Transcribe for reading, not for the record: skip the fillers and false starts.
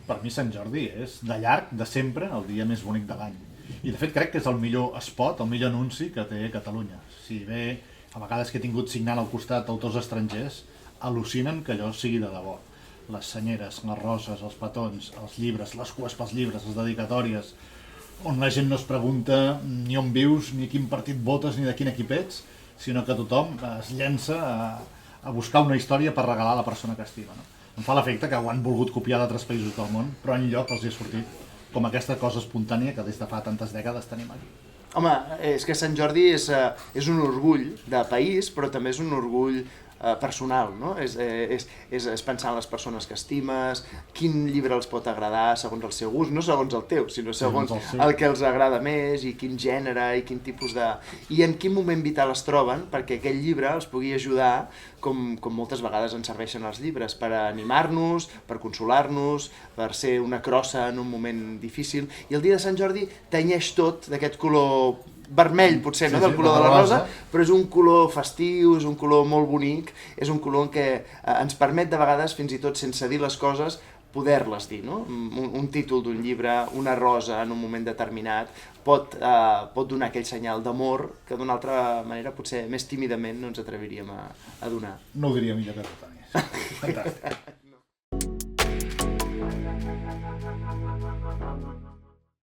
per mi Sant Jordi és de llarg, de sempre, el dia més bonic de l'any. I de fet crec que és el millor spot, el millor anunci que té Catalunya. Si bé a vegades que he tingut signant al costat autors estrangers, al·lucinen que allò sigui de debò. Les senyeres, les roses, els petons, els llibres, les cues pels llibres, les dedicatòries, on la gent no es pregunta ni on vius, ni quin partit votes, ni de quin equip ets, sinó que tothom es llença a buscar una història per regalar a la persona que estima. No? Em fa l'efecte que ho han volgut copiar d'altres països del món, però enlloc els hi ha sortit com aquesta cosa espontània que des de fa tantes dècades tenim aquí. Home, és que Sant Jordi és un orgull de país, però també és un orgull personal, no? És pensar en les persones que estimes, quin llibre els pot agradar segons el seu gust, no segons el teu, sinó segons el que els agrada més i quin gènere i quin tipus de... I en quin moment vital es troben perquè aquell llibre els pugui ajudar, com moltes vegades ens serveixen els llibres, per animar-nos, per consolar-nos, per ser una crossa en un moment difícil. I el dia de Sant Jordi tenyeix tot d'aquest color vermell, potser, no? Del color de la rosa, però és un color festiu, és un color molt bonic, és un color en què ens permet de vegades, fins i tot sense dir les coses, poder-les dir, no? Un títol d'un llibre, una rosa en un moment determinat, pot donar aquell senyal d'amor que d'una altra manera, potser més tímidament, no ens atreviríem a donar. No ho diria millor que tu, Toni. Fantàstic.